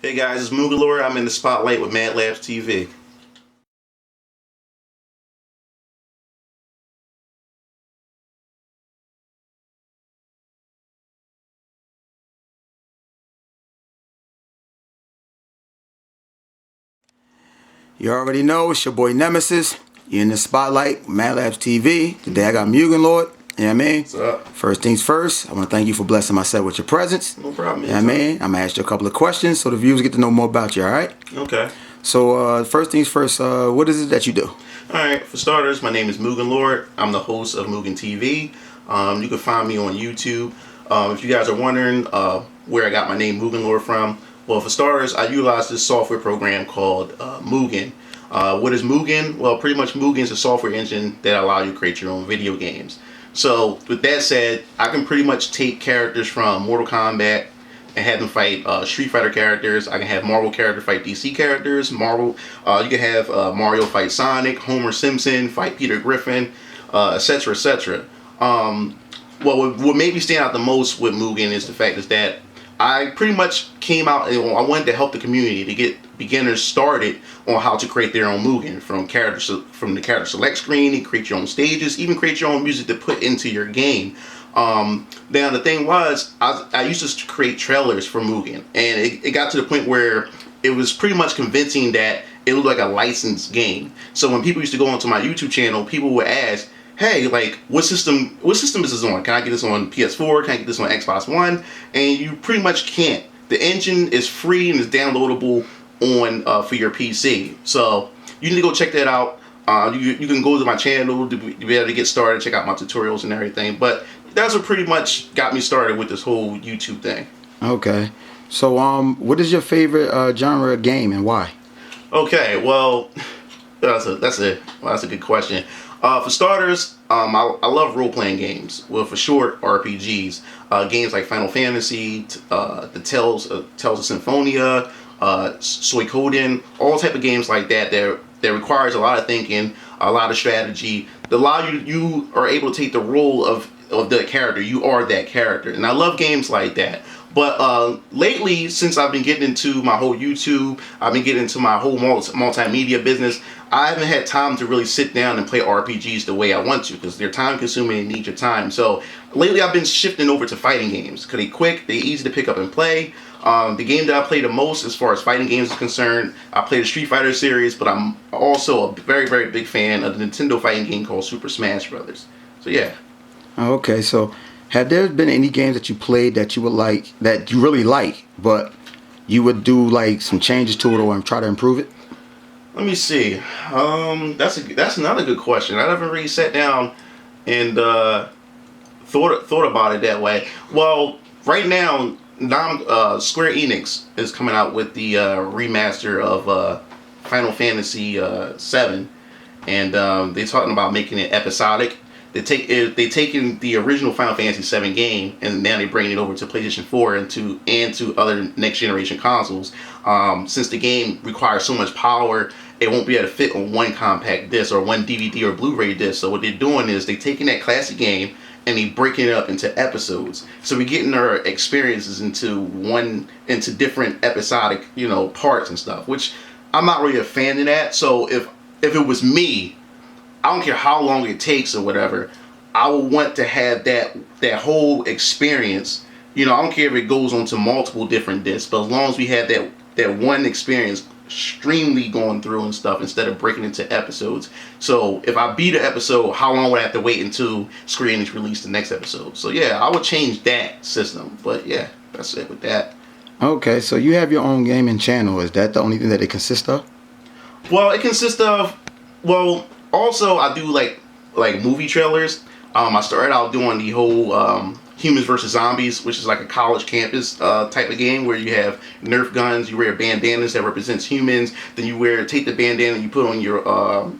Hey guys, it's Mugen Lord. I'm in the spotlight with Mad Labs TV. You already know it's your boy Nemisis. You're in the spotlight with Mad Labs TV. Today I got Mugen Lord. You know what I mean? What's up? First things first, I want to thank you for blessing my set with your presence. No problem. You know what I mean? I'm going to ask you a couple of questions so the viewers get to know more about you, alright? Okay. So, first things first, what is it that you do? Alright, for starters, my name is Mugen Lord. I'm the host of Mugen TV. You can find me on YouTube. If you guys are wondering where I got my name Mugen Lord from, well, for starters, I utilize this software program called Mugen. What is Mugen? Well, pretty much Mugen is a software engine that allows you to create your own video games. So, with that said, I can pretty much take characters from Mortal Kombat and have them fight Street Fighter characters. I can have Marvel characters fight DC characters. You can have Mario fight Sonic, Homer Simpson fight Peter Griffin, etc., etc. Well, what made me stand out the most with Mugen is the fact is that I pretty much came out and I wanted to help the community to get beginners started on how to create their own Mugen from the character select screen, and create your own stages, even create your own music to put into your game. Now the thing was, I used to create trailers for Mugen, and it got to the point where it was pretty much convincing that it looked like a licensed game. So when people used to go onto my YouTube channel, people would ask, hey, like, what system is this on? Can I get this on PS4? Can I get this on Xbox One? And you pretty much can't. The engine is free and is downloadable on for your PC. So you need to go check that out. You can go to my channel to be able to get started, check out my tutorials and everything. But that's what pretty much got me started with this whole YouTube thing. Okay. So, what is your favorite genre of game and why? Okay, well, that's a good question. For starters, I love role-playing games. Well, for short, RPGs. Games like Final Fantasy, the Tales of Symphonia, Suikoden, all type of games like that requires a lot of thinking, a lot of strategy. That allow you are able to take the role of the character. You are that character, and I love games like that. But lately, since I've been getting into my whole YouTube, I've been getting into my whole multimedia business, I haven't had time to really sit down and play RPGs the way I want to, because they're time consuming and need your time. So lately I've been shifting over to fighting games, because they're quick, they're easy to pick up and play. The game that I play the most as far as fighting games is concerned, I play the Street Fighter series, but I'm also a very, very big fan of the Nintendo fighting game called Super Smash Brothers. So yeah. Okay, so have there been any games that you played that you would like, that you really like, but you would do like some changes to it or try to improve it? Let me see. That's another good question. I never really sat down and thought about it that way. Well, right now, Square Enix is coming out with the remaster of Final Fantasy VII, and they're talking about making it episodic. They taken the original Final Fantasy VII game, and now they're bringing it over to PlayStation 4 and to other next generation consoles. Since the game requires so much power, it won't be able to fit on one compact disc or one DVD or Blu-ray disc. So what they're doing is they're taking that classic game and they breaking it up into episodes. So we're getting our experiences into different episodic, parts and stuff. Which I'm not really a fan of that. So if it was me, I don't care how long it takes or whatever, I would want to have that whole experience. I don't care if it goes on to multiple different discs, but as long as we have that one experience extremely going through and stuff instead of breaking into episodes. So if I beat an episode, how long would I have to wait until Square Enix release the next episode? So yeah, I would change that system. But yeah, that's it with that. Okay, so you have your own gaming channel. Is that the only thing that it consists of? Well, it consists of, also I do like movie trailers. I started out doing the whole Humans versus Zombies, which is like a college campus type of game where you have Nerf guns, you wear bandanas that represents humans, then you take the bandana you put on your arm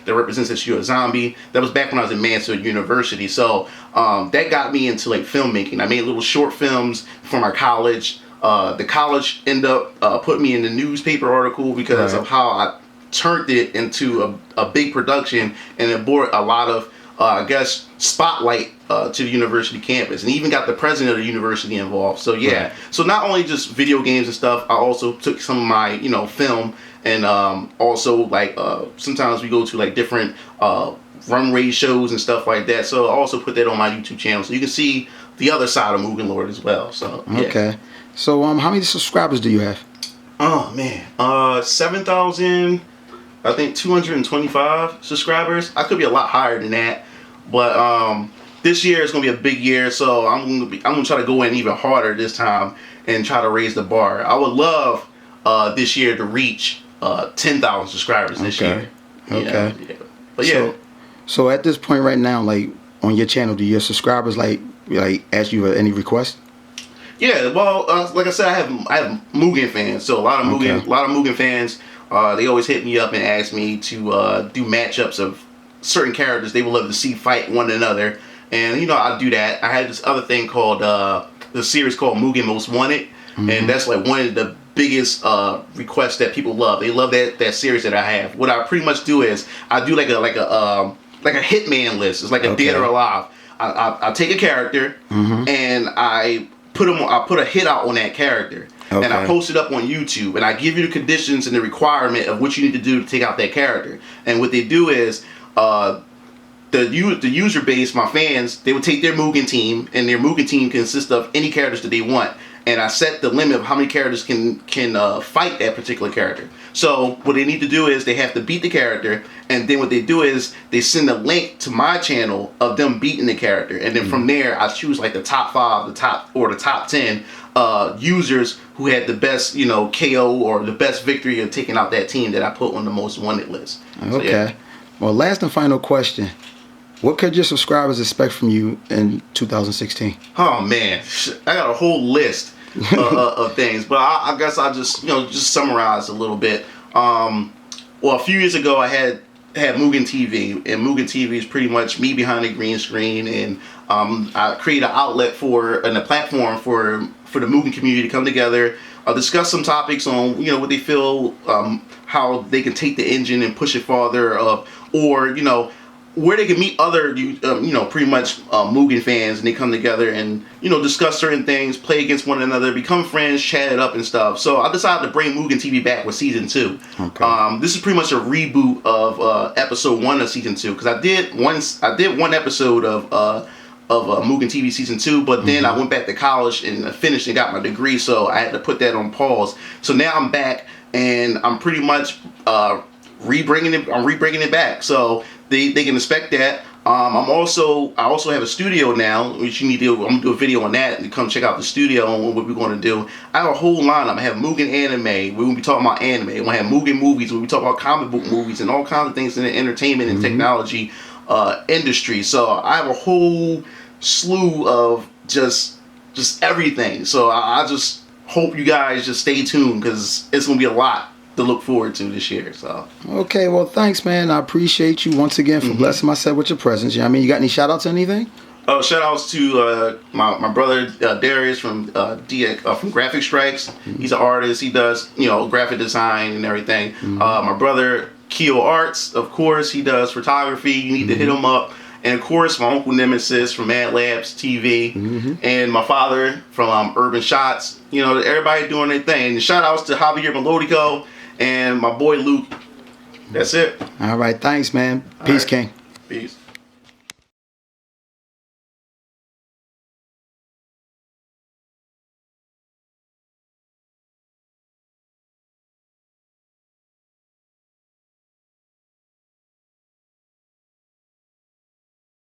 that represents that you're a zombie. That was back when I was in Mansfield University. So that got me into like filmmaking. I made little short films for my college. The college ended up putting me in the newspaper article because of how I turned it into a big production, and it brought a lot of I guess, spotlight to the university campus, and even got the president of the university involved. So yeah, Right. so not only just video games and stuff, I also took some of my, film, and also like sometimes we go to like different run race shows and stuff like that. So I also put that on my YouTube channel, so you can see the other side of Mugen Lord as well. So yeah. Okay. So how many subscribers do you have? Oh man, 7,000. I think 225 subscribers. I could be a lot higher than that, but this year is gonna be a big year, so I'm gonna try to go in even harder this time and try to raise the bar. I would love this year to reach 10,000 subscribers this year. Okay. Yeah. But yeah. So at this point right now, like on your channel, do your subscribers like ask you any requests? Yeah, well, like I said, I have Mugen fans, so a lot of Mugen fans. They always hit me up and ask me to do matchups of certain characters they would love to see fight one another, and I do that. I had this other thing called the series called Mugen Most Wanted, and that's like one of the biggest requests that people love. They love that series that I have. What I pretty much do is I do like a hitman list. It's like a dead or alive. I take a character and I put a hit out on that character. And I post it up on YouTube, and I give you the conditions and the requirement of what you need to do to take out that character. And what they do is, the user base, my fans, they would take their Mugen team, and their Mugen team consists of any characters that they want. And I set the limit of how many characters can fight that particular character. So what they need to do is they have to beat the character, and then what they do is they send a link to my channel of them beating the character, and then from there I choose like the top 5, the top 10 users who had the best KO or the best victory of taking out that team that I put on the most wanted list. So, Okay. yeah. Well, last and final question. What could your subscribers expect from you in 2016? Oh man, I got a whole list of things, but I guess I'll just summarize a little bit. Well, a few years ago I had Mugen TV, and Mugen TV is pretty much me behind the green screen, and I create an outlet and a platform for the Mugen community to come together, discuss some topics on what they feel, how they can take the engine and push it farther, or where they can meet other pretty much Mugen fans, and they come together and discuss certain things, play against one another, become friends, chat it up and stuff. So I decided to bring Mugen TV back with season 2. Okay. This is pretty much a reboot of episode 1 of season 2, because I did one episode of Mugen TV season 2, but then I went back to college and finished and got my degree, so I had to put that on pause. So now I'm back, and I'm pretty much rebringing it back, so they can expect that. I also have a studio now, which I'm gonna do a video on that, and come check out the studio and what we're gonna do. I have a whole lineup. I have Mugen anime. We're gonna be talking about anime. We're gonna have Mugen movies. We'll be talking about comic book movies and all kinds of things in the entertainment and technology industry. So I have a whole slew of just everything. So I just hope you guys just stay tuned, because it's gonna be a lot to look forward to this year. So Okay, well, thanks, man. I appreciate you once again for blessing myself with your presence. I mean, you got any shout outs or anything? shout outs to my brother Darius from Graphic Strikes. He's an artist. He does graphic design and everything. My brother Keo Arts, of course, he does photography. You need to hit him up. And of course, my uncle Nemisis from Mad Labs TV, and my father from Urban Shots. Everybody doing their thing. And shout outs to Javier Melodico and my boy Luke. That's it. All right, thanks, man. Peace, right. King. Peace.